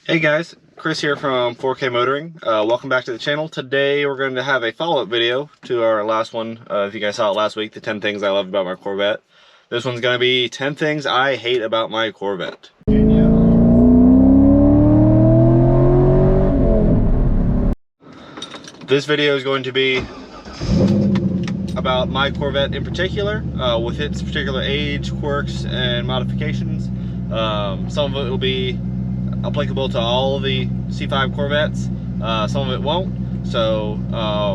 Hey guys, Chris here from 4K Motoring. Welcome back to the channel. Today we're going to have a follow-up video to our last one. If you guys saw it last week, the 10 things I loved about my Corvette. This one's going to be 10 things I hate about my Corvette. This video is going to be about my Corvette in particular, with its particular age, quirks, and modifications. Some of it will be applicable to all of the C5 Corvettes, some of it won't. So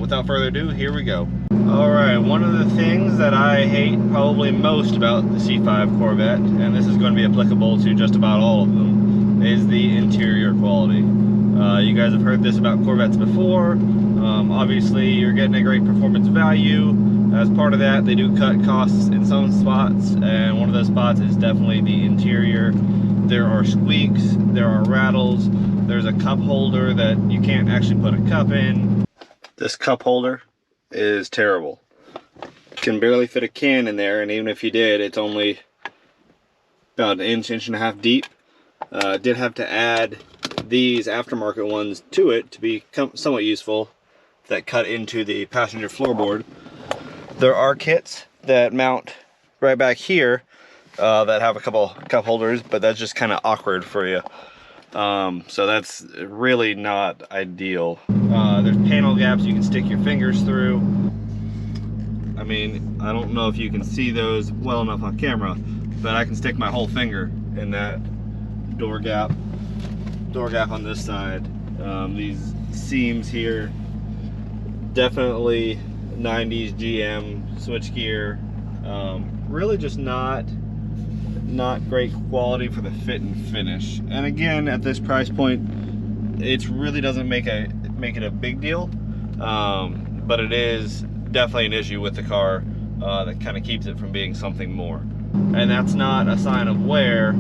without further ado, here we go. Alright, one of the things that I hate probably most about the C5 Corvette, and this is going to be applicable to just about all of them, is the interior quality. You guys have heard this about Corvettes before. Obviously you're getting a great performance value. As part of that, they do cut costs in some spots, and one of those spots is definitely the interior. There are squeaks, there are rattles, there's a cup holder that you can't actually put a cup in. This cup holder is terrible. You can barely fit a can in there, and even if you did, it's only about an inch, inch and a half deep. Did have to add these aftermarket ones to it to be somewhat useful, that cut into the passenger floorboard. There are kits that mount right back here that have a couple cup holders, but that's just kind of awkward for you. So that's really not ideal. There's panel gaps you can stick your fingers through. I mean, I don't know if you can see those well enough on camera, but I can stick my whole finger in that door gap on this side. These seams here, definitely 90s GM switchgear. Really just not great quality for the fit and finish. And again, at this price point, it really doesn't make it a big deal, but it is definitely an issue with the car that kind of keeps it from being something more. And that's not a sign of wear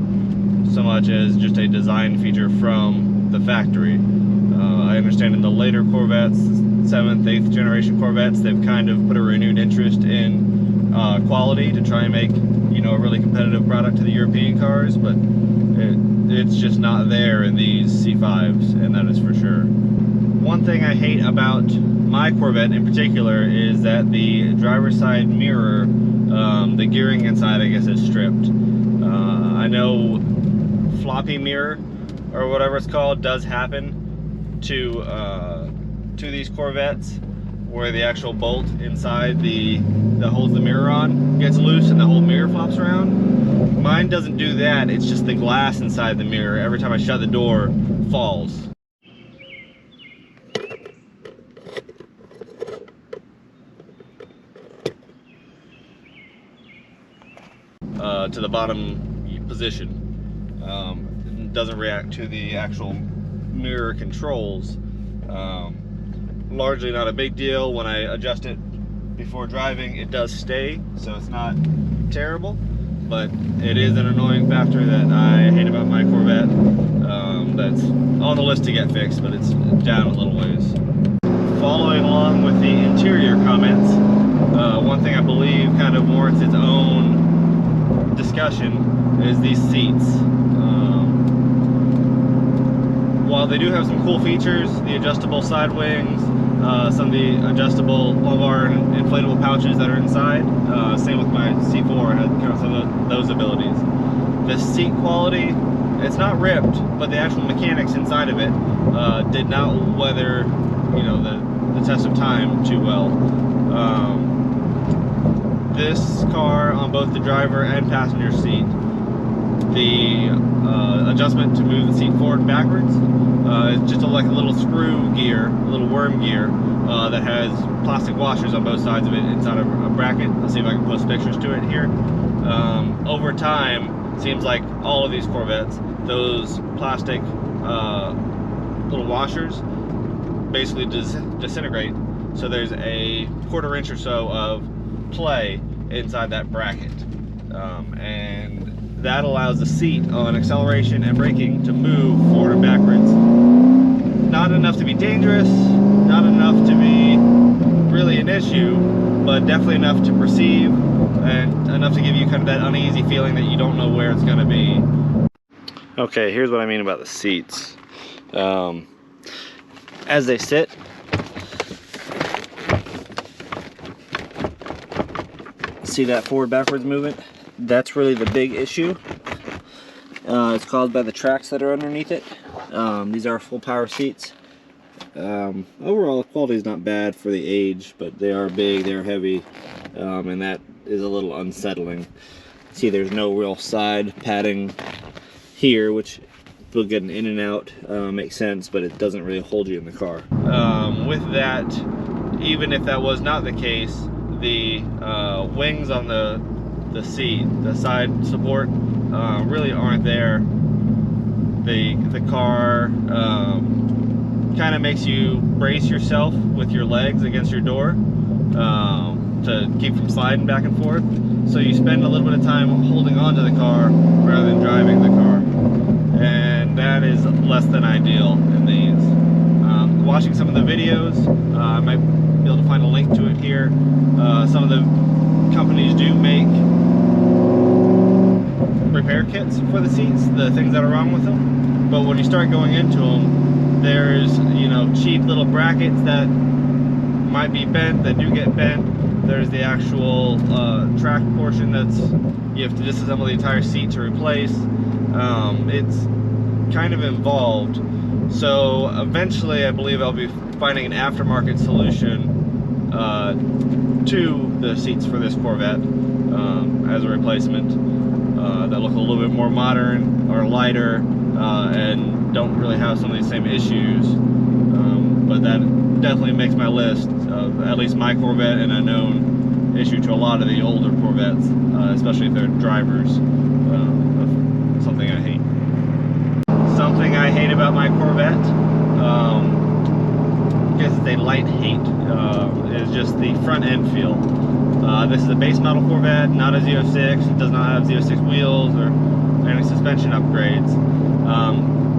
so much as just a design feature from the factory. I understand in the later Corvettes, 7th, 8th generation Corvettes, they've kind of put a renewed interest in quality to try and make, you know, a really competitive product to the European cars, but it's just not there in these C5s, and that is for sure. One thing I hate about my Corvette in particular is that the driver's side mirror, the gearing inside, I guess, is stripped. I know floppy mirror, or whatever it's called, does happen to these Corvettes, where the actual bolt inside that holds the mirror on gets loose and the whole mirror flops around. Mine doesn't do that. It's just the glass inside the mirror, every time I shut the door, falls. To the bottom position. It doesn't react to the actual mirror controls. Largely not a big deal. When I adjust it before driving, it does stay, so it's not terrible, but it is an annoying factor that I hate about my Corvette. That's on the list to get fixed, but it's down a little ways. Following along with the interior comments, one thing I believe kind of warrants its own discussion is these seats. While they do have some cool features, the adjustable side wings, some of the adjustable lumbar and inflatable pouches that are inside, same with my C4, has some of those abilities. The seat quality, it's not ripped, but the actual mechanics inside of it did not weather, you know, the test of time too well. This car, on both the driver and passenger seat, the adjustment to move the seat forward and backwards, it's just like a little screw gear, a little worm gear, that has plastic washers on both sides of it inside of a bracket. Let's see if I can post pictures to it here. Over time, it seems like all of these Corvettes, those plastic little washers basically disintegrate, so there's a 1/4 inch or so of play inside that bracket, and that allows the seat on acceleration and braking to move forward and backwards. Not enough to be dangerous, not enough to be really an issue, but definitely enough to perceive, and enough to give you kind of that uneasy feeling that you don't know where it's going to be. Okay, here's what I mean about the seats. As they sit, see that forward-backwards movement? That's really the big issue. It's caused by the tracks that are underneath it. These are full power seats. Overall, the quality is not bad for the age, but they are big, they're heavy, and that is a little unsettling. See, there's no real side padding here, which will get an in and out, makes sense, but it doesn't really hold you in the car. With that, even if that was not the case, the wings on the seat, the side support, really aren't there. The car kind of makes you brace yourself with your legs against your door to keep from sliding back and forth. So you spend a little bit of time holding onto the car rather than driving the car. And that is less than ideal in these. Watching some of the videos, I might be able to find a link to it here. Some of the companies do make repair kits for the seats, the things that are wrong with them. But when you start going into them, there's, you know, cheap little brackets that might be bent, that do get bent. There's the actual track portion that's, you have to disassemble the entire seat to replace. It's kind of involved. So eventually I believe I'll be finding an aftermarket solution to the seats for this Corvette as a replacement that look a little bit more modern or lighter and don't really have some of these same issues. But that definitely makes my list of at least my Corvette and a known issue to a lot of the older Corvettes, especially if they're drivers, of something I hate. Something I hate about my Corvette, I guess it's a light hate, is just the front end feel. This is a base model Corvette, not a Z06. It does not have Z06 wheels or any suspension upgrades,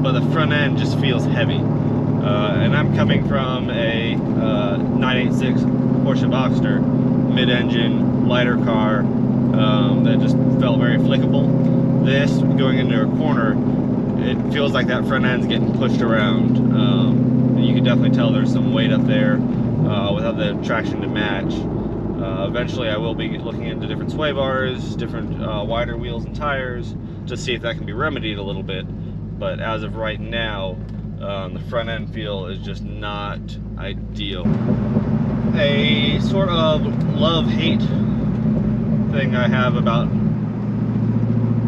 but the front end just feels heavy. And I'm coming from a 986 Porsche Boxster, mid-engine, lighter car that just felt very flickable. This, going into a corner, it feels like that front end's getting pushed around. You can definitely tell there's some weight up there without the traction to match. Eventually I will be looking into different sway bars, different wider wheels and tires, to see if that can be remedied a little bit. But as of right now, the front end feel is just not ideal. A sort of love-hate thing I have about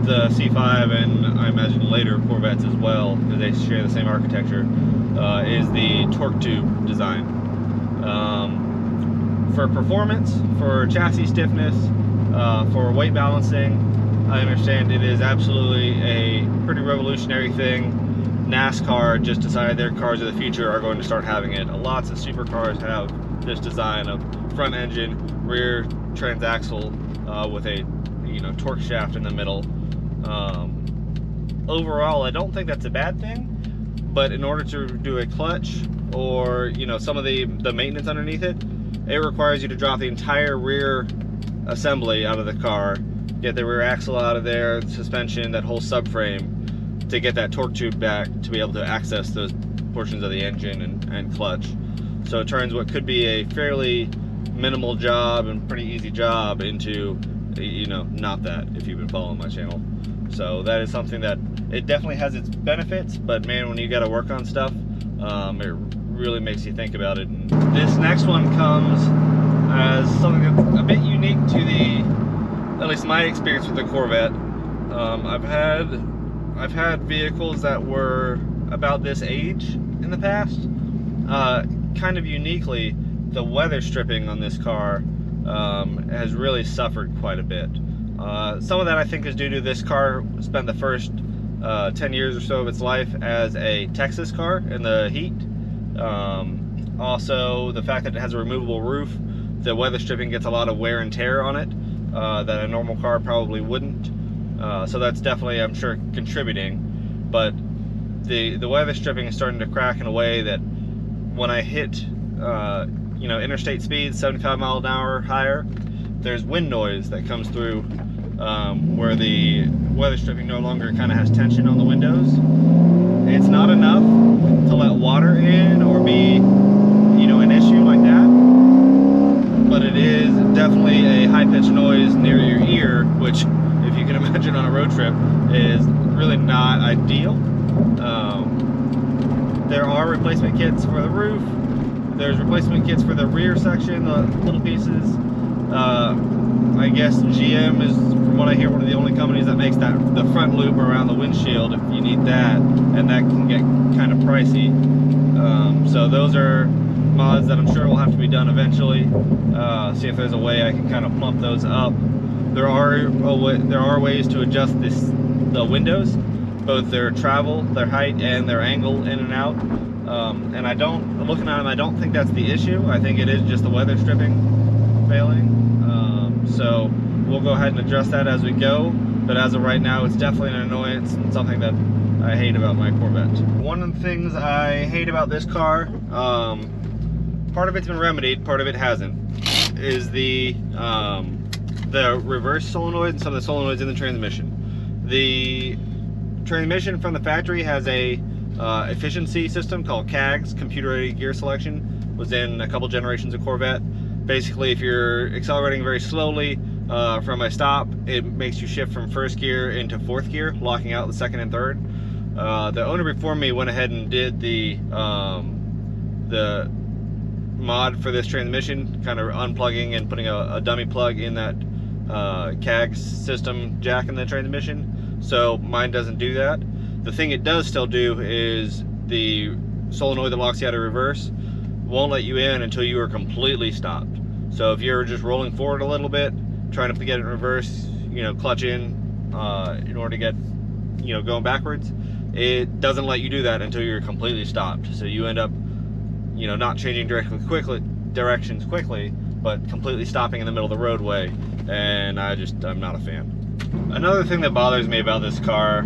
the C5, and I imagine later Corvettes as well, because they share the same architecture, is the torque tube design. For performance, for chassis stiffness, for weight balancing, I understand it is absolutely a pretty revolutionary thing. NASCAR just decided their cars of the future are going to start having it. Lots of supercars have this design of front engine, rear transaxle with a torque shaft in the middle. Overall, I don't think that's a bad thing, but in order to do a clutch or some of the maintenance underneath it, it requires you to drop the entire rear assembly out of the car, get the rear axle out of there, the suspension, that whole subframe, to get that torque tube back to be able to access those portions of the engine and clutch. So it turns what could be a fairly minimal job and pretty easy job into not that, if you've been following my channel. So that is something that it definitely has its benefits, but man, when you got to work on stuff, it really makes you think about it. And this next one comes as something that's a bit unique to at least my experience with the Corvette. I've had vehicles that were about this age in the past. Kind of uniquely, the weather stripping on this car has really suffered quite a bit. Some of that I think is due to this car spent the first 10 years or so of its life as a Texas car in the heat. Also, the fact that it has a removable roof, the weather stripping gets a lot of wear and tear on it that a normal car probably wouldn't. So that's definitely, I'm sure, contributing. But the weather stripping is starting to crack in a way that when I hit interstate speeds, 75 miles an hour higher, there's wind noise that comes through where the weather stripping no longer kind of has tension on the windows. It's not enough to let water in or be, you know, an issue like that. But it is definitely a high-pitched noise near your ear, which, if you can imagine on a road trip, is really not ideal. There are replacement kits for the roof. There's replacement kits for the rear section, the little pieces. I guess GM is, from what I hear, one of the only companies that makes that the front loop around the windshield if you need that, and that can get kind of pricey. So those are mods that I'm sure will have to be done eventually. See if there's a way I can kind of plump those up. There are ways to adjust the windows, both their travel, their height, and their angle in and out. And looking at them, I don't think that's the issue. I think it is just the weather stripping failing. So we'll go ahead and address that as we go. But as of right now, it's definitely an annoyance and something that I hate about my Corvette. One of the things I hate about this car, part of it's been remedied, part of it hasn't, is the reverse solenoid and some of the solenoids in the transmission. The transmission from the factory has a efficiency system called CAGS, computer-aided gear selection. Was in a couple generations of Corvette. Basically, if you're accelerating very slowly from a stop, it makes you shift from first gear into fourth gear, locking out the second and third. The owner before me went ahead and did the mod for this transmission, kind of unplugging and putting a dummy plug in that CAGS system jack in the transmission. So mine doesn't do that. The thing it does still do is the solenoid that locks you out of reverse won't let you in until you are completely stopped. So if you're just rolling forward a little bit, trying to get it in reverse, you know, clutch in order to get, you know, going backwards, it doesn't let you do that until you're completely stopped. So you end up, you know, not changing directions quickly, but completely stopping in the middle of the roadway, and I'm not a fan. Another thing that bothers me about this car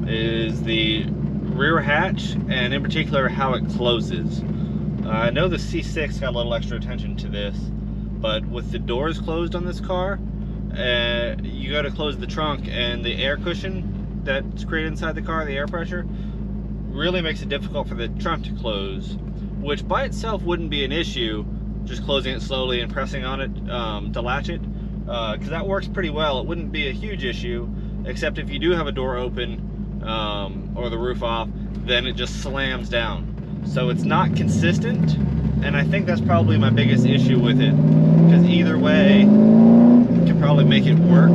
is the rear hatch, and in particular how it closes. I know the C6 got a little extra attention to this, but with the doors closed on this car, you go to close the trunk, and the air cushion that's created inside the car, the air pressure, really makes it difficult for the trunk to close, which by itself wouldn't be an issue, just closing it slowly and pressing on it to latch it, because that works pretty well. It wouldn't be a huge issue, except if you do have a door open or the roof off, then it just slams down. So it's not consistent, and I think that's probably my biggest issue with it, because either way you can probably make it work.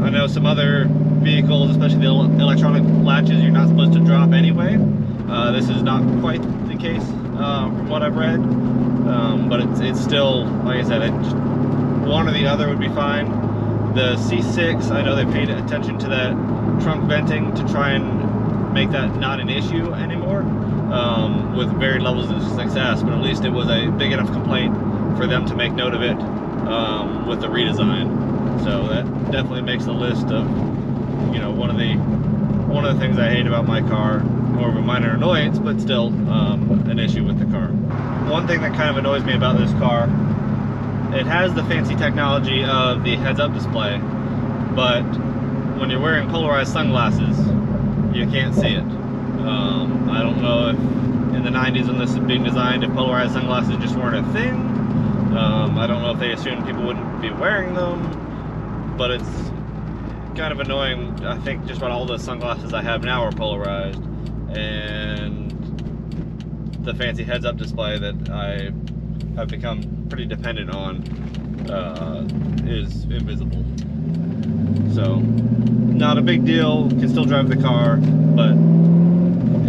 I know some other vehicles, especially the electronic latches, you're not supposed to drop anyway. This is not quite the case from what I've read, but it's still, like I said, just one or the other would be fine. The C6, I know they paid attention to that trunk venting to try and make that not an issue anymore, with varied levels of success, but at least it was a big enough complaint for them to make note of it with the redesign. So that definitely makes the list of, you know, one of the things I hate about my car. More of a minor annoyance, but still an issue with the car. One thing that kind of annoys me about this car, it has the fancy technology of the heads-up display, but when you're wearing polarized sunglasses, you can't see it. I don't know if in the 90s when this was being designed, if polarized sunglasses just weren't a thing. I don't know if they assumed people wouldn't be wearing them, but it's kind of annoying. I think just about all the sunglasses I have now are polarized, and the fancy heads-up display that I have become pretty dependent on is invisible. So, not a big deal, can still drive the car, but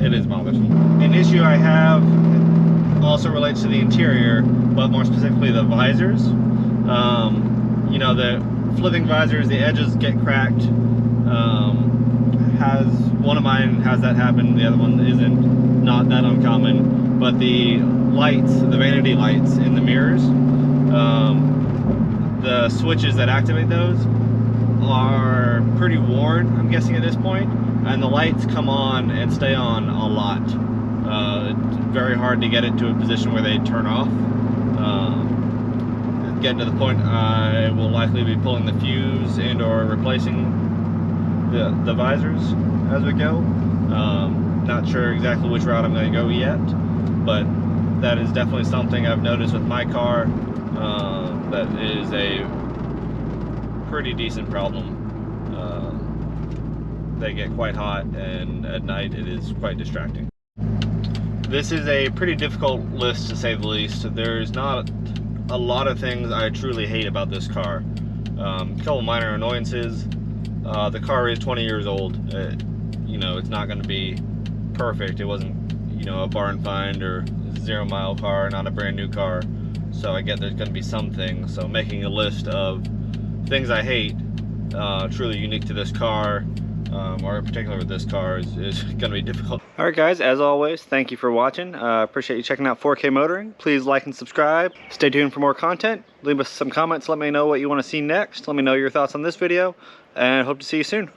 it is bothersome. An issue I have also relates to the interior, but more specifically the visors. You know, the flipping visors, the edges get cracked. One of mine has that happen, the other one isn't, not that uncommon. But the lights, the vanity lights in the mirrors, the switches that activate those are pretty worn, I'm guessing at this point, and the lights come on and stay on a lot. It's very hard to get it to a position where they turn off. Getting to the point I will likely be pulling the fuse and or replacing the visors as we go. Not sure exactly which route I'm going to go yet, but that is definitely something I've noticed with my car. That is a pretty decent problem. They get quite hot, and at night it is quite distracting. This is a pretty difficult list, to say the least. There's not a lot of things I truly hate about this car. A couple minor annoyances. The car is 20 years old. You know, it's not going to be perfect. It wasn't, you know, a barn find or 0 mile car, not a brand new car. So I get there's going to be some things. So making a list of things I hate, truly unique to this car, or in particular with this car, is going to be difficult. Alright guys, as always, thank you for watching. Appreciate you checking out 4K Motoring. Please like and subscribe. Stay tuned for more content. Leave us some comments. Let me know what you want to see next. Let me know your thoughts on this video. And hope to see you soon.